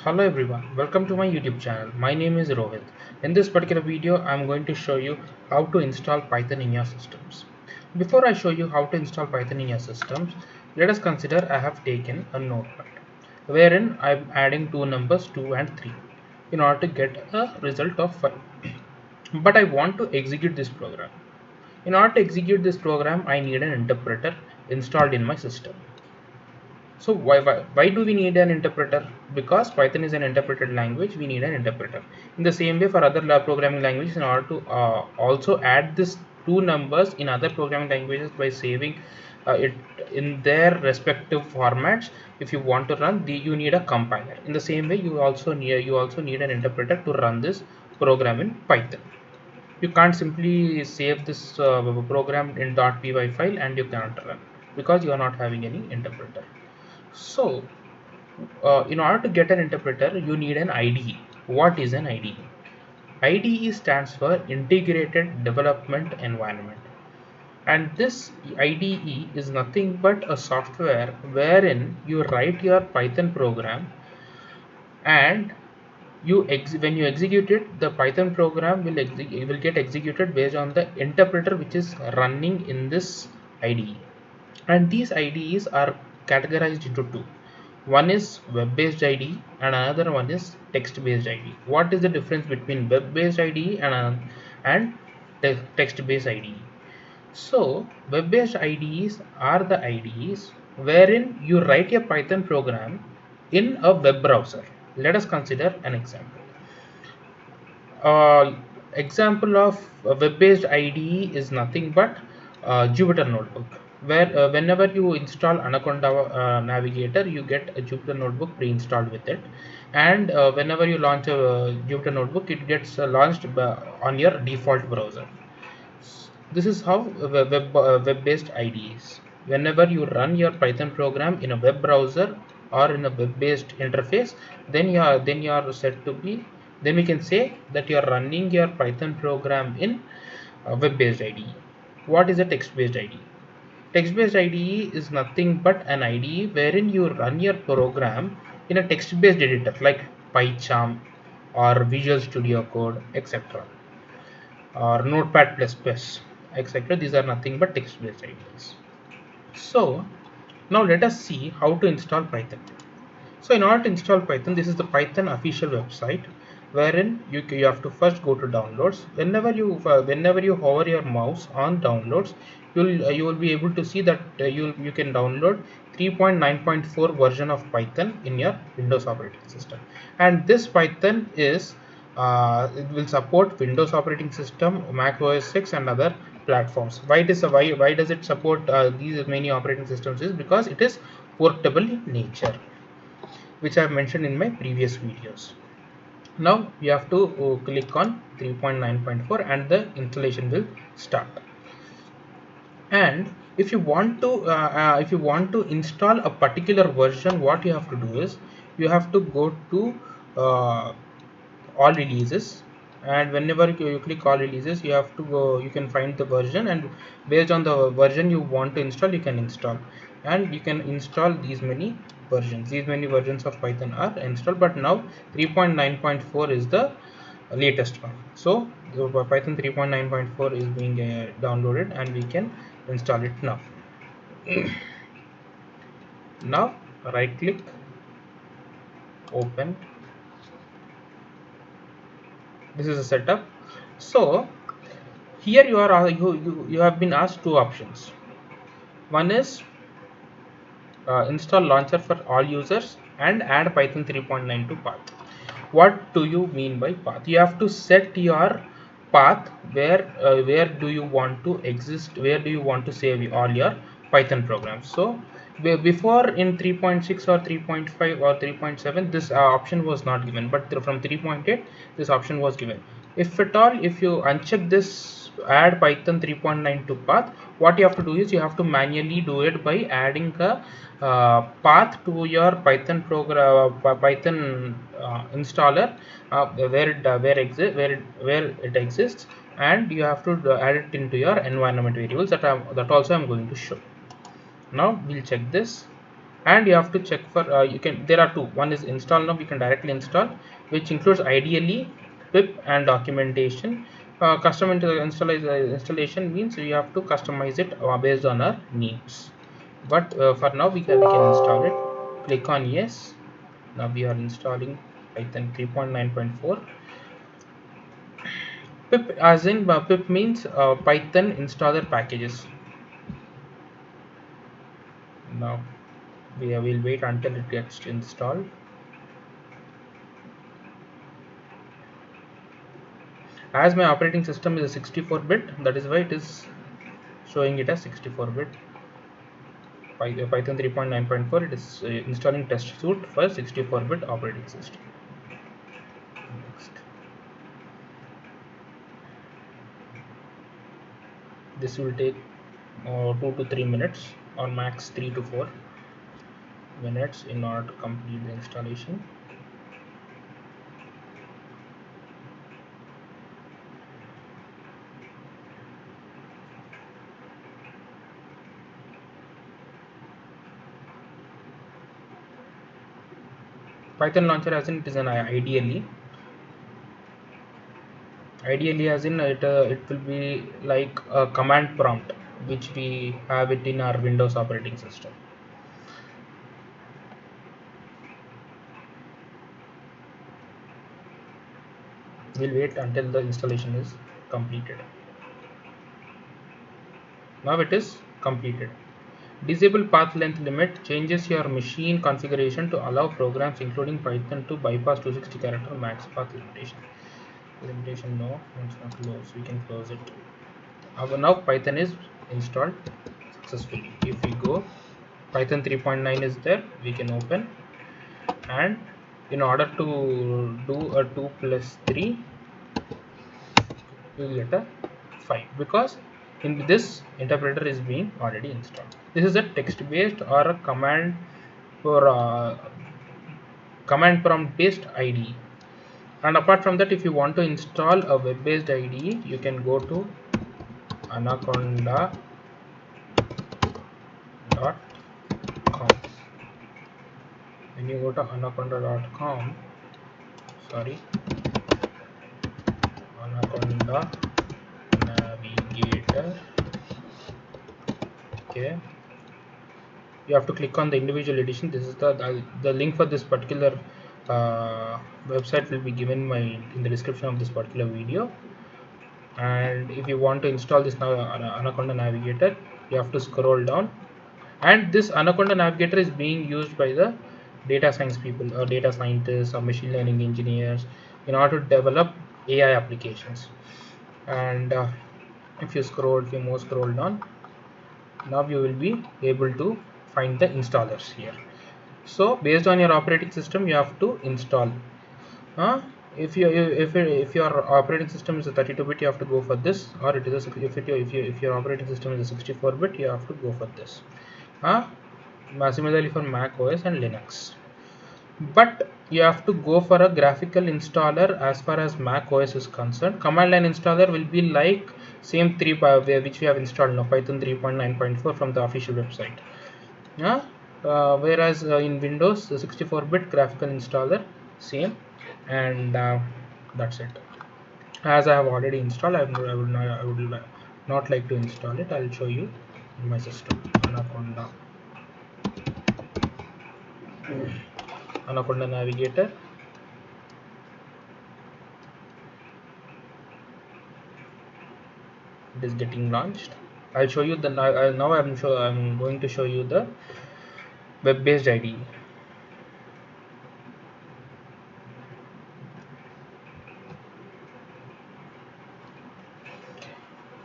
Hello everyone, welcome to my YouTube channel. My name is Rohit. In this particular video, I am going to show you how to install Python in your systems. Before I show you how to install Python in your systems, let us consider I have taken a notepad wherein I am adding two numbers 2 and 3 in order to get a result of 5. But I want to execute this program. In order to execute this program, I need an interpreter installed in my system. So why do we need an interpreter? Because Python is an interpreted language, we need an interpreter. In the same way for other programming languages, in order to also add this two numbers in other programming languages by saving it in their respective formats, if you want to run, you need a compiler. In the same way, you also need an interpreter to run this program in Python. You can't simply save this program in .py file and you cannot run because you are not having any interpreter. So, in order to get an interpreter, you need an IDE. What is an IDE? IDE stands for Integrated Development Environment. And this IDE is nothing but a software wherein you write your Python program, and when you execute it, the Python program will get executed based on the interpreter which is running in this IDE. And these IDEs are categorized into two. One is web-based IDE and another one is text-based IDE. What is the difference between web-based IDE and text-based IDE? So, web-based IDEs are the IDEs wherein you write a Python program in a web browser. Let us consider an example. Example of a web-based IDE is nothing but Jupyter Notebook, where whenever you install Anaconda Navigator, you get a Jupyter Notebook pre-installed with it, and whenever you launch a Jupyter Notebook, it gets launched on your default browser. This is how web-based IDEs. Whenever you run your Python program in a web browser or in a web-based interface, then you are said to be. Then we can say that you are running your Python program in a web-based IDE. What is a text-based IDE? Text-based IDE is nothing but an IDE wherein you run your program in a text-based editor like PyCharm or Visual Studio Code, etc., or Notepad++, etc. These are nothing but text-based IDEs. So now let us see how to install Python. So in order to install Python, this is the Python official website, wherein you have to first go to downloads. Whenever you hover your mouse on downloads, you will be able to see that you can download 3.9.4 version of Python in your Windows operating system, and this Python is it will support Windows operating system, Mac OS X, and other platforms. Why does it support these many operating systems? Is because it is portable in nature, which I have mentioned in my previous videos. Now you have to click on 3.9.4 and the installation will start. And if you want to install a particular version, what you have to do is you have to go to all releases, and whenever you click all releases, you can find the version, and based on the version you want to install, you can install, and you can install these many versions of Python are installed. But now 3.9.4 is the latest one, so the Python 3.9.4 is being downloaded, and we can install it now. Now right click, open. This is a setup. So here you have been asked two options. One is install launcher for all users and add Python 3.92 path. What do you mean by path? You have to set your path where do you want to exist, where do you want to save all your Python programs. So before in 3.6 or 3.5 or 3.7, this option was not given, but from 3.8 this option was given. If at all, if you uncheck this add Python 3.92 path, what you have to do is you have to manually do it by adding a path to your Python program, Python installer, where it exists, and you have to add it into your environment variables that also I'm going to show. Now we'll check this. and you have to check for you can there are two. One is install now, we can directly install, which includes ideally pip and documentation. Custom installation means you have to customize it based on our needs, but for now we can install it. Click on yes. Now we are installing Python 3.9.4. Pip, as in pip means Python installer packages. Now we will wait until it gets installed. As my operating system is a 64-bit, that is why it is showing it as 64-bit. Python 3.9.4, it is installing test suite for 64-bit operating system. Next. This will take 2 to 3 minutes, or max 3 to 4 minutes in order to complete the installation. Python launcher, as in it is an ideally as in it will be like a command prompt which we have it in our Windows operating system. We'll wait until the installation is completed. Now it is completed. Disable path length limit changes your machine configuration to allow programs including Python to bypass 260 character max path limitation. Limitation no, it's not close. We can close it. Now Python is installed successfully. If we go, Python 3.9 is there. We can open, and in order to do a 2 plus 3, you will get a 5 because in this interpreter is being already installed. This is a text based or a command for command prompt based IDE. And apart from that, if you want to install a web-based IDE, you can go to anaconda.com. When you go to anaconda.com, sorry, Anaconda Navigator, okay, you have to click on the individual edition. This is the link for this particular website will be given in the description of this particular video. And if you want to install this now Anaconda Navigator, you have to scroll down, and this Anaconda Navigator is being used by the data science people or data scientists or machine learning engineers in order to develop AI applications. And if you more scroll down, now you will be able to find the installers here. So based on your operating system, you have to install. If your operating system is a 32-bit, you have to go for this, or it is a, if your operating system is a 64-bit, you have to go for this. Similarly for Mac OS and Linux. But you have to go for a graphical installer as far as Mac OS is concerned. Command line installer will be like same which we have installed now, Python 3.9.4 from the official website. Whereas in Windows, the 64-bit graphical installer same, and that's it. As I have already installed, I would not like to install it. I'll show you in my system. Anaconda Navigator. It is getting launched. I'll show you the now I'm going to show you the web-based IDE.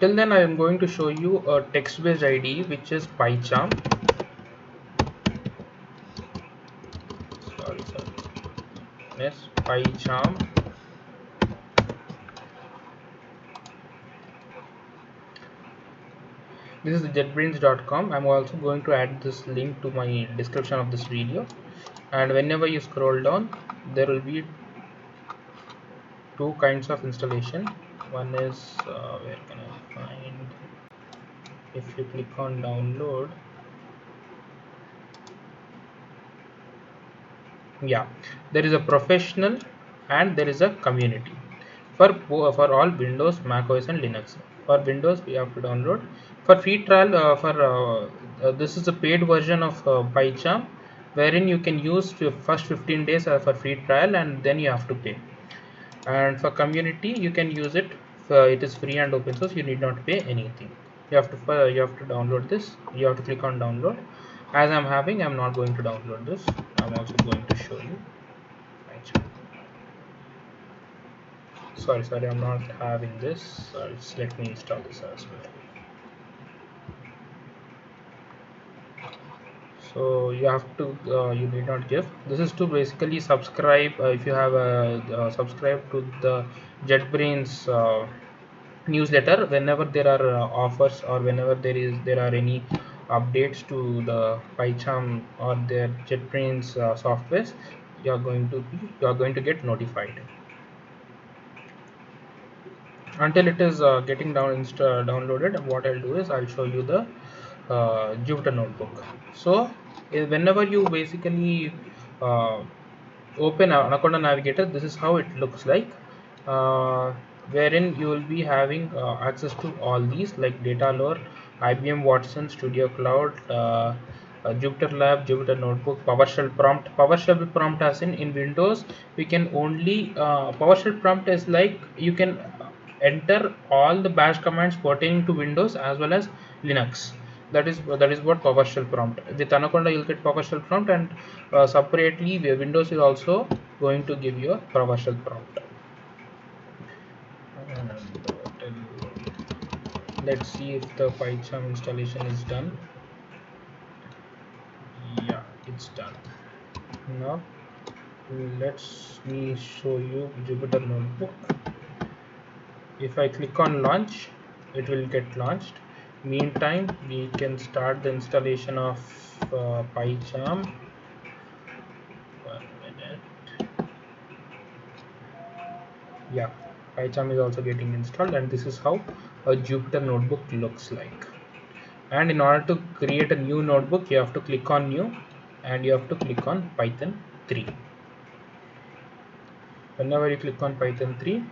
Till then, I am going to show you a text-based IDE, which is PyCharm. Sorry. Yes, PyCharm. This is jetbrains.com. I'm also going to add this link to my description of this video. And whenever you scroll down, there will be two kinds of installation. One is where can I find? If you click on download, Yeah, there is a professional and there is a community for all Windows, Mac OS and Linux. For Windows we have to download. For free trial, this is a paid version of PyCharm, wherein you can use first 15 days for free trial and then you have to pay. And for community you can use it, it is free and open source, you need not pay anything. You have to download this, you have to click on download. As I'm not going to download this, I'm also going to show you. Sorry, I'm not having this. Let me install this as well. So you have to, you need not give. This is to basically subscribe, if you have a subscribe to the JetBrains newsletter. Whenever there are offers, or whenever there are any updates to the PyCharm or their JetBrains softwares, you are going to get notified. Until it is getting downloaded, what I'll do is I'll show you the Jupyter notebook. So whenever you basically uh, open Anaconda Navigator, this is how it looks like, wherein you will be having access to all these like Data Lore, IBM Watson, Studio Cloud, Jupyter Lab, Jupyter Notebook, PowerShell prompt. PowerShell prompt, as in Windows we can only PowerShell prompt is like you can enter all the bash commands pertaining to Windows as well as Linux. That is what PowerShell prompt. With Anaconda you'll get PowerShell prompt, and separately Windows is also going to give you a PowerShell prompt. And let's see if the PyCharm installation is done. Yeah, it's done. Now let's me show you Jupyter Notebook. If I click on launch, it will get launched. Meantime, we can start the installation of PyCharm. 1 minute. Yeah, PyCharm is also getting installed, and this is how a Jupyter notebook looks like. And in order to create a new notebook, you have to click on new, and you have to click on Python 3. Whenever you click on Python 3,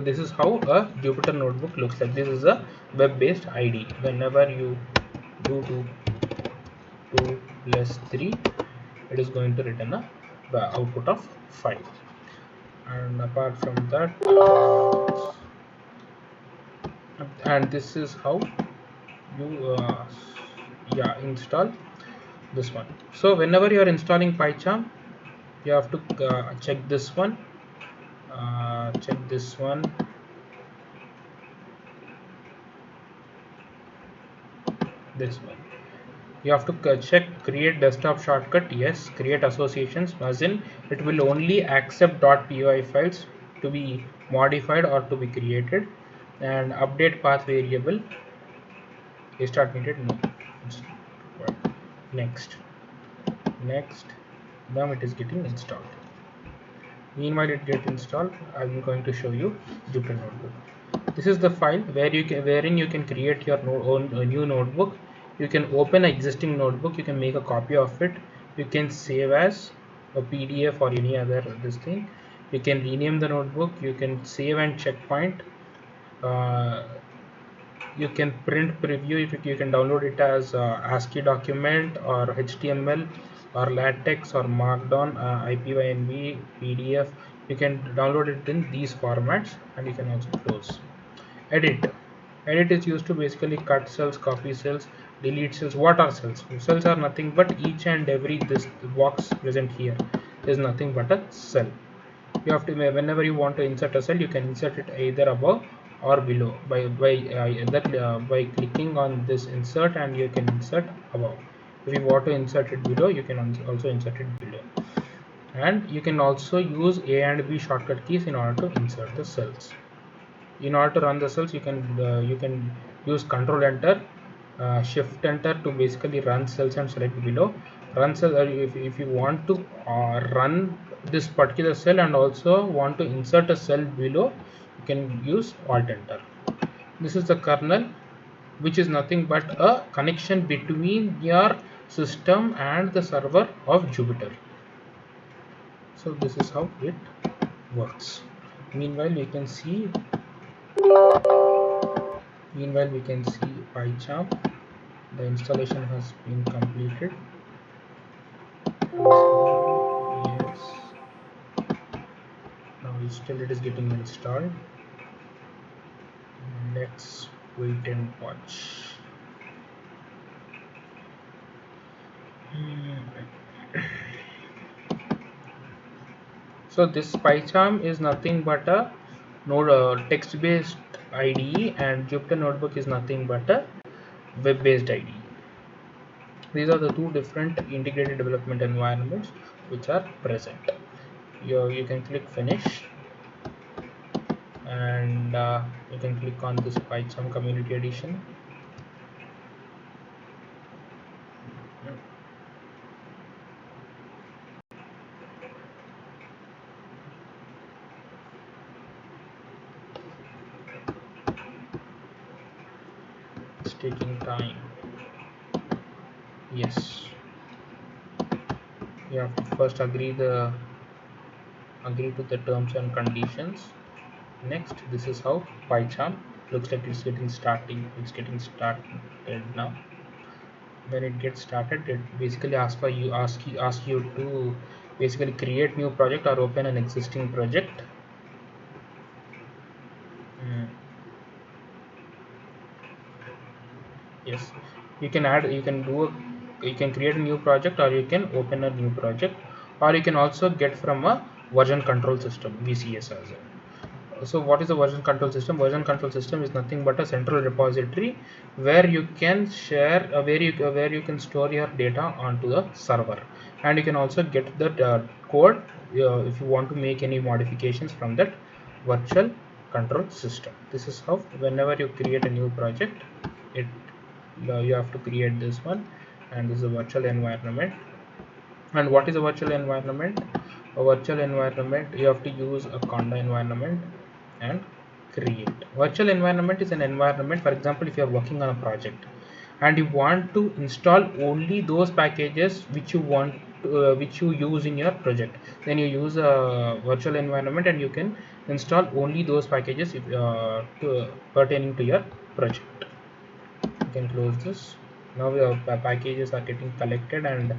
this is how a Jupyter notebook looks like. This is a web-based Ide. Whenever you do 2 plus 3, it is going to return the output of 5. And apart from that, and this is how you install this one. So whenever you are installing PyCharm, you have to check this one, check this one, this one. You have to check create desktop shortcut. Yes, create associations, as in it will only accept .py files to be modified or to be created. And update path variable is start needed. No, next. Now it is getting installed. Meanwhile it gets installed, I'm going to show you Jupyter notebook. This is the file wherein you can create your own new notebook. You can open an existing notebook, you can make a copy of it, you can save as a PDF or any other this thing. You can rename the notebook, you can save and checkpoint. You can print preview, you can download it as ASCII document or HTML or latex or markdown, IPYNB, PDF. You can download it in these formats, and you can also close. Edit is used to basically cut cells, copy cells, delete cells. What are cells? Cells are nothing but each and every this box present here is nothing but a cell. You have to, whenever you want to insert a cell, you can insert it either above or below by clicking on this insert, and you can insert above. If you want to insert it below, you can also insert it below. And you can also use A and B shortcut keys in order to insert the cells. In order to run the cells, you can use Control Enter, Shift Enter to basically run cells and select below. Run cell, if you want to run this particular cell and also want to insert a cell below, you can use Alt Enter. This is the kernel, which is nothing but a connection between your system and the server of Jupyter. So this is how it works. Meanwhile we can see PyCharm. The installation has been completed. Yes, now it is getting installed. Let's wait and watch. So this PyCharm is nothing but a node text-based IDE, and Jupyter Notebook is nothing but a web-based IDE. These are the two different integrated development environments which are present. You can click finish, and you can click on this PyCharm Community Edition. It's taking time. Yes, you have to first agree to the terms and conditions. Next, this is how PyCharm looks like. It's getting started now. When it gets started, it basically ask you to basically create new project or open an existing project. Yes, you can create a new project, or you can open a new project, or you can also get from a version control system, VCS as well. So what is a version control system? Version control system is nothing but a central repository where you can share where you can store your data onto the server, and you can also get that code if you want to make any modifications from that virtual control system. This is how, whenever you create a new project, it you have to create this one, and this is a virtual environment. And what is a virtual environment? A virtual environment, you have to use a Conda environment and create. Virtual environment is an environment, for example, if you are working on a project and you want to install only those packages which you want which you use in your project, then you use a virtual environment and you can install only those packages pertaining to your project. You can close this. Now your packages are getting collected and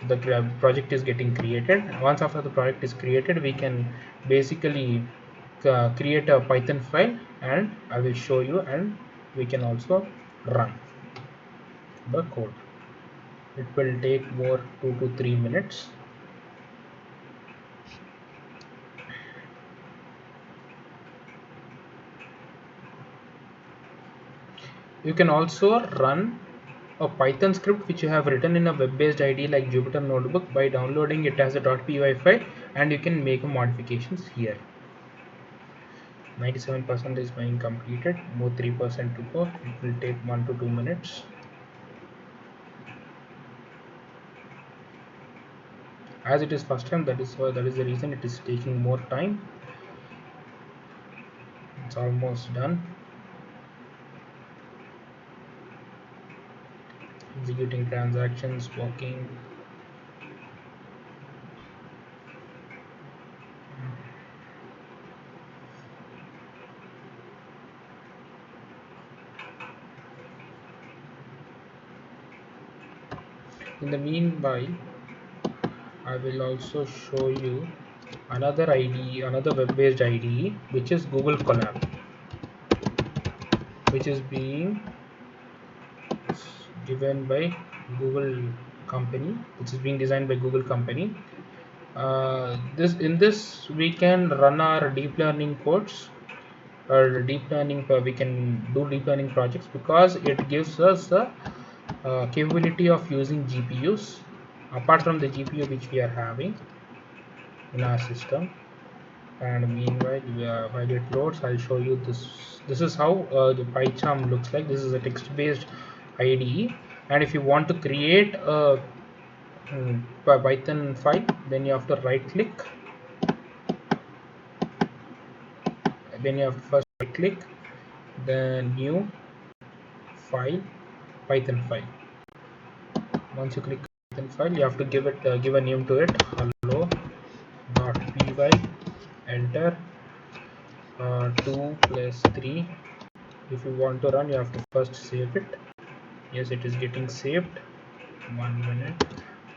the project is getting created. Once after the project is created, we can basically create a Python file, and I will show you, and we can also run the code. It will take more 2 to 3 minutes. You can also run a Python script which you have written in a web-based IDE like Jupyter Notebook by downloading it as a .py file, and you can make modifications here. 97% is being completed, more 3% to go. It will take 1 to 2 minutes. As it is first time, that is the reason it is taking more time. It's almost done. Executing transactions, working. In the meanwhile, I will also show you another IDE, another web-based IDE, which is Google Colab, which is being given by Google company, which is being designed by Google company. In this we can run our deep learning codes, or deep learning. We can do deep learning projects because it gives us the capability of using GPUs apart from the GPU which we are having in our system. And meanwhile, while it loads, I'll show you this. This is how the PyCharm looks like. This is a text-based IDE, and if you want to create a Python file, then you have to right-click. Then you have to first right-click the new file, Python file. Once you click Python file, you have to give a name to it. Hello dot by enter 2 plus 3. If you want to run, you have to first save it. Yes, it is getting saved. 1 minute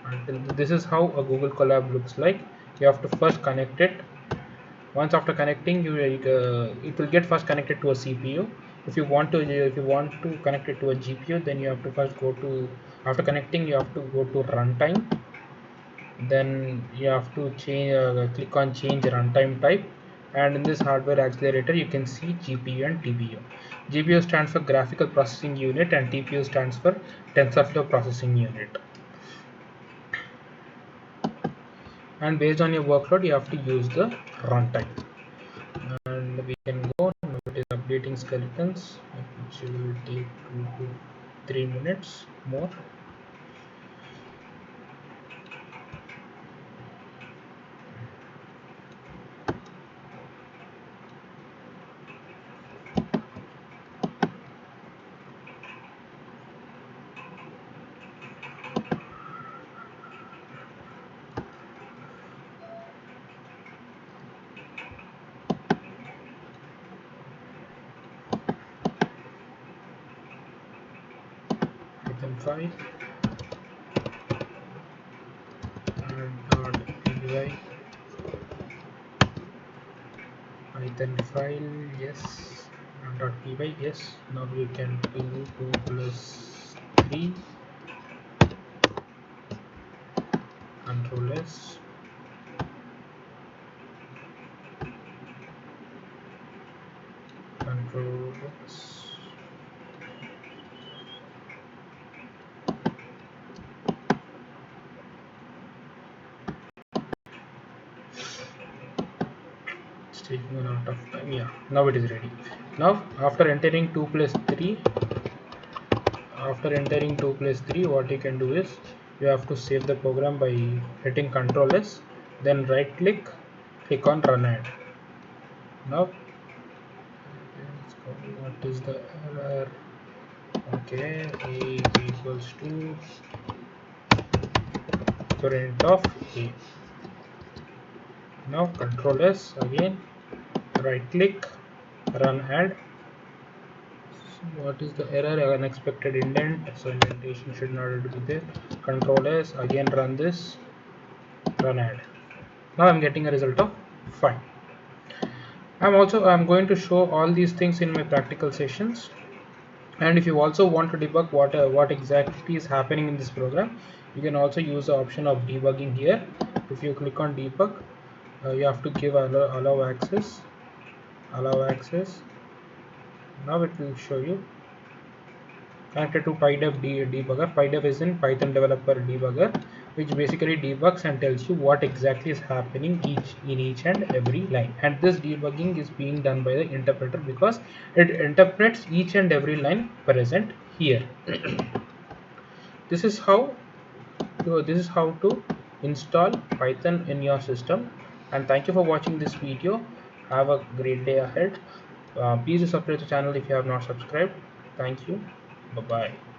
until this is how a Google Colab looks like. You have to first connect it. Once after connecting, it will get first connected to a CPU. If you want to connect it to a GPU, then you have to first go to, after connecting, you have to go to runtime. Then you have to change click on change runtime type, and in this hardware accelerator you can see GPU and TPU. GPU stands for graphical processing unit and TPU stands for TensorFlow processing unit. And based on your workload you have to use the runtime. And we can go now. It is updating skeletons, which will take 2 to 3 minutes more. Python 5 and .py Python file, yes, and .py, yes. Now we can do 2 plus 3 control S. Control X. It's taking a lot of time. Yeah, now it is ready. Now after entering 2 plus 3, what you can do is you have to save the program by hitting Ctrl S, then right click on run ad. Now what is the error? Okay, a equals to print of a. Now Ctrl S again, right click, run ad. So what is the error? Unexpected indent, so indentation should not be there. Ctrl S again, run this, run ad. Now I'm getting a result of fine. I'm going to show all these things in my practical sessions. And if you also want to debug what exactly is happening in this program, you can also use the option of debugging here. If you click on debug, you have to give allow access. Now it will show you connected to PyDev debugger. PyDev is in Python developer debugger, which basically debugs and tells you what exactly is happening in each and every line. And this debugging is being done by the interpreter because it interprets each and every line present here. This is how to install Python in your system. And thank you for watching this video. Have a great day ahead. Please subscribe to the channel if you have not subscribed. Thank you. Bye bye.